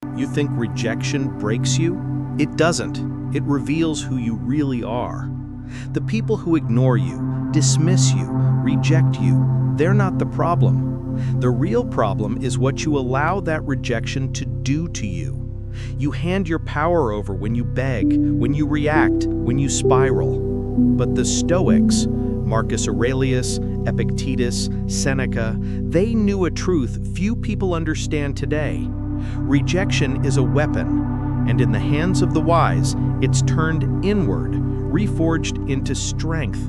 You think rejection breaks you? It doesn't. It reveals who you really are. The people who ignore you, dismiss you, reject you, they're not the problem. The real problem is what you allow that rejection to do to you. You hand your power over when you beg, when you react, when you spiral. But the Stoics, Marcus Aurelius, Epictetus, Seneca, they knew a truth few people understand today. Rejection is a weapon, and in the hands of the wise, it's turned inward, reforged into strength,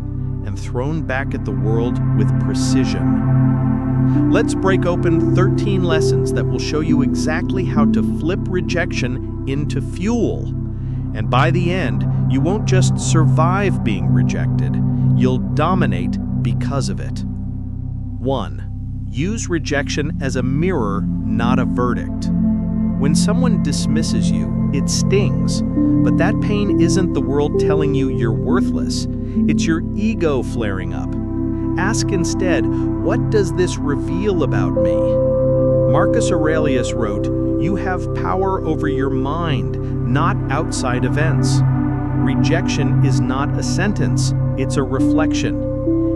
and thrown back at the world with precision. Let's break open 13 lessons that will show you exactly how to flip rejection into fuel. And by the end, you won't just survive being rejected, you'll dominate because of it. 1. Use rejection as a mirror, not a verdict. When someone dismisses you, it stings, but that pain isn't the world telling you you're worthless. It's your ego flaring up. Ask instead, what does this reveal about me? Marcus Aurelius wrote, "You have power over your mind, not outside events." Rejection is not a sentence, it's a reflection.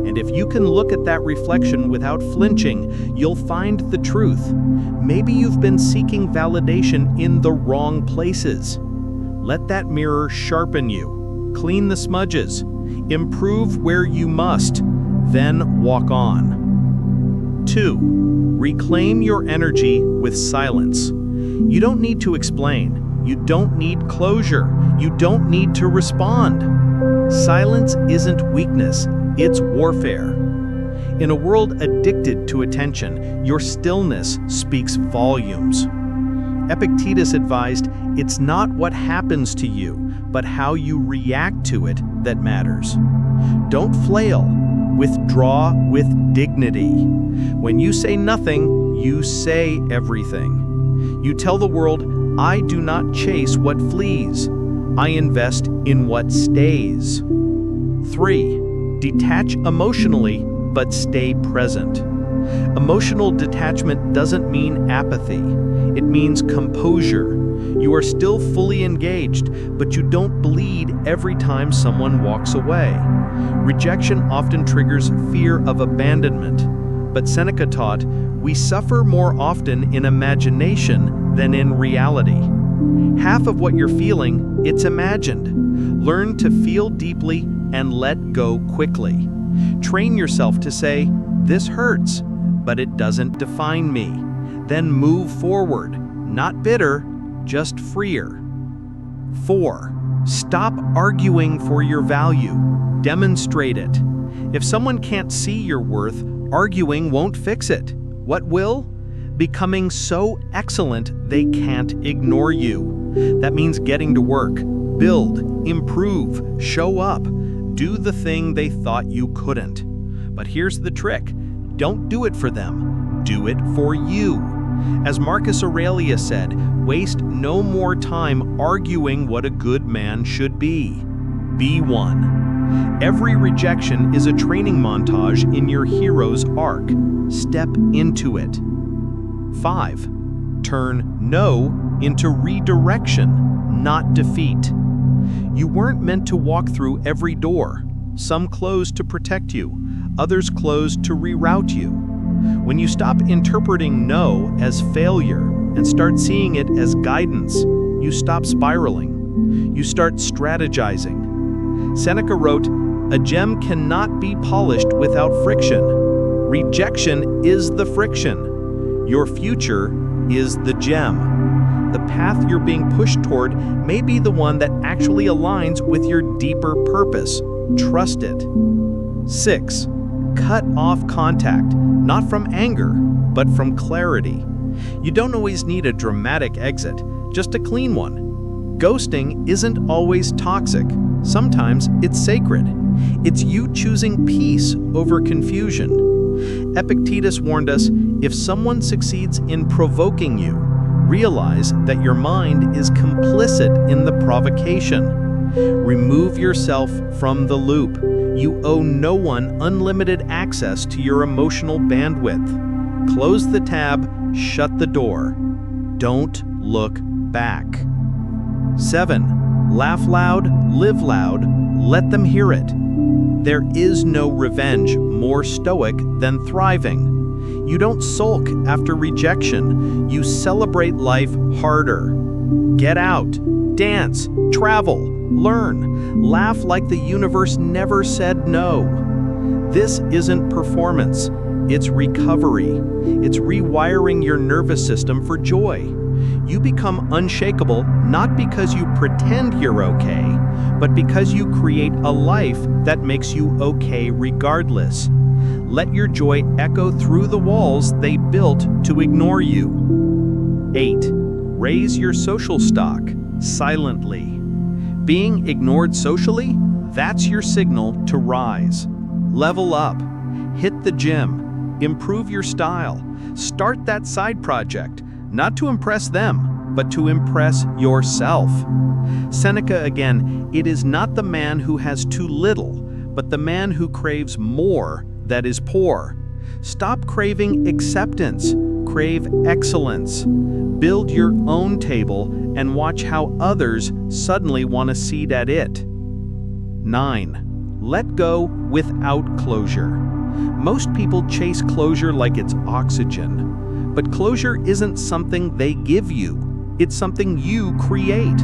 And if you can look at that reflection without flinching, you'll find the truth. Maybe you've been seeking validation in the wrong places. Let that mirror sharpen you. Clean the smudges. Improve where you must. Then walk on. 2. Reclaim your energy with silence. You don't need to explain. You don't need closure. You don't need to respond. Silence isn't weakness. It's warfare. In a world addicted to attention, your stillness speaks volumes. Epictetus advised, "It's not what happens to you, but how you react to it that matters." Don't flail. Withdraw with dignity. When you say nothing, you say everything. You tell the world, "I do not chase what flees. I invest in what stays." 3. Detach emotionally, but stay present. Emotional detachment doesn't mean apathy. It means composure. You are still fully engaged, but you don't bleed every time someone walks away. Rejection often triggers fear of abandonment, but Seneca taught, "We suffer more often in imagination than in reality." Half of what you're feeling, it's imagined. Learn to feel deeply and let go quickly. Train yourself to say, "This hurts, but it doesn't define me." Then move forward, not bitter, just freer. 4. Stop arguing for your value. Demonstrate it. If someone can't see your worth, arguing won't fix it. What will? Becoming so excellent they can't ignore you. That means getting to work. Build, improve, show up. Do the thing they thought you couldn't. But here's the trick. Don't do it for them. Do it for you. As Marcus Aurelius said, waste no more time arguing what a good man should be. Be one. Every rejection is a training montage in your hero's arc. Step into it. 5. Turn no into redirection, not defeat. You weren't meant to walk through every door. Some closed to protect you, others closed to reroute you. When you stop interpreting no as failure and start seeing it as guidance, you stop spiraling. You start strategizing. Seneca wrote, "A gem cannot be polished without friction. Rejection is the friction. Your future is the gem. The path you're being pushed toward may be the one that actually aligns with your deeper purpose. Trust it." 6. Cut off contact, not from anger, but from clarity. You don't always need a dramatic exit, just a clean one. Ghosting isn't always toxic. Sometimes it's sacred. It's you choosing peace over confusion. Epictetus warned us, if someone succeeds in provoking you, realize that your mind is complicit in the provocation. Remove yourself from the loop. You owe no one unlimited access to your emotional bandwidth. Close the tab, shut the door. Don't look back. 7. Laugh loud, live loud, let them hear it. There is no revenge more stoic than thriving. You don't sulk after rejection, you celebrate life harder. Get out, dance, travel, learn, laugh like the universe never said no. This isn't performance, it's recovery. It's rewiring your nervous system for joy. You become unshakable not because you pretend you're okay, but because you create a life that makes you okay regardless. Let your joy echo through the walls they built to ignore you. 8. Raise your social stock silently. Being ignored socially, that's your signal to rise. Level up. Hit the gym. Improve your style. Start that side project, not to impress them, but to impress yourself. Seneca again, it is not the man who has too little, but the man who craves more that is poor. Stop craving acceptance, crave excellence. Build your own table and watch how others suddenly want a seat at it. 9. Let go without closure. Most people chase closure like it's oxygen, but closure isn't something they give you, it's something you create.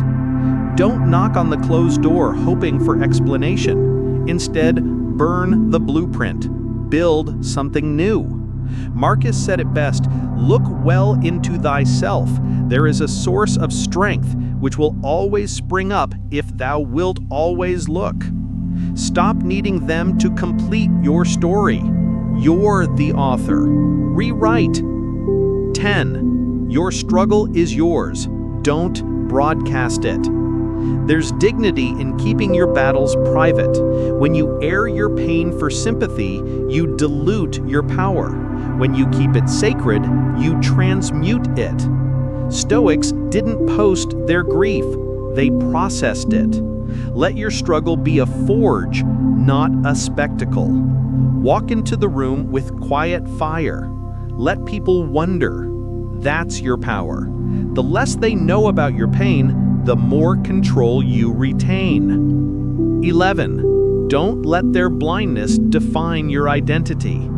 Don't knock on the closed door hoping for explanation. Instead, burn the blueprint, build something new. Marcus said it best, look well into thyself. There is a source of strength which will always spring up if thou wilt always look. Stop needing them to complete your story. You're the author. Rewrite. 10. Your struggle is yours. Don't broadcast it. There's dignity in keeping your battles private. When you air your pain for sympathy, you dilute your power. When you keep it sacred, you transmute it. Stoics didn't post their grief, they processed it. Let your struggle be a forge, not a spectacle. Walk into the room with quiet fire. Let people wonder. That's your power. The less they know about your pain, the more control you retain. 11. Don't let their blindness define your identity.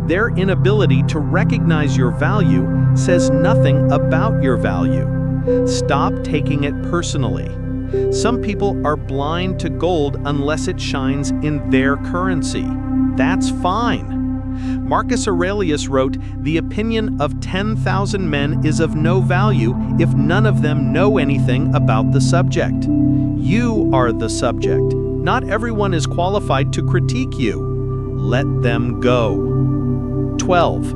Their inability to recognize your value says nothing about your value. Stop taking it personally. Some people are blind to gold unless it shines in their currency. That's fine. Marcus Aurelius wrote, "The opinion of 10,000 men is of no value if none of them know anything about the subject." You are the subject. Not everyone is qualified to critique you. Let them go. 12.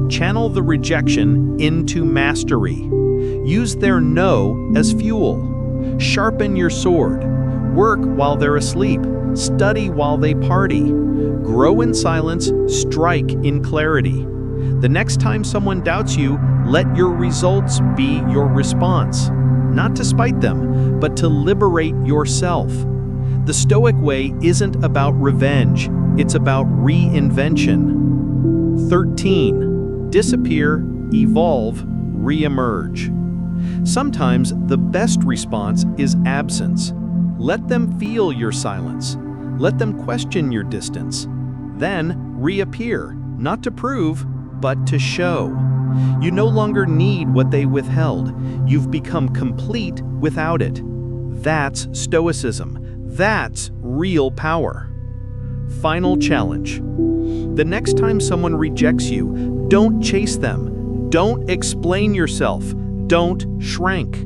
Channel the rejection into mastery. Use their no as fuel. Sharpen your sword. Work while they're asleep. Study while they party. Grow in silence, strike in clarity. The next time someone doubts you, let your results be your response. Not to spite them, but to liberate yourself. The Stoic way isn't about revenge, it's about reinvention. 13. Disappear, evolve, reemerge. Sometimes the best response is absence. Let them feel your silence. Let them question your distance. Then reappear, not to prove, but to show. You no longer need what they withheld. You've become complete without it. That's Stoicism. That's real power. Final challenge. The next time someone rejects you, don't chase them. Don't explain yourself. Don't shrink.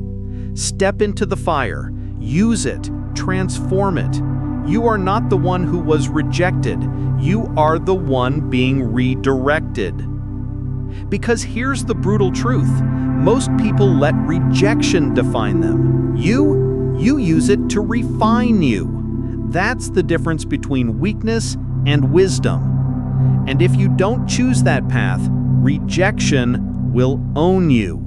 Step into the fire. Use it. Transform it. You are not the one who was rejected. You are the one being redirected. Because here's the brutal truth. Most people let rejection define them. You use it to refine you. That's the difference between weakness and wisdom. And if you don't choose that path, rejection will own you.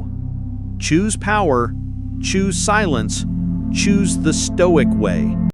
Choose power, choose silence, choose the Stoic way.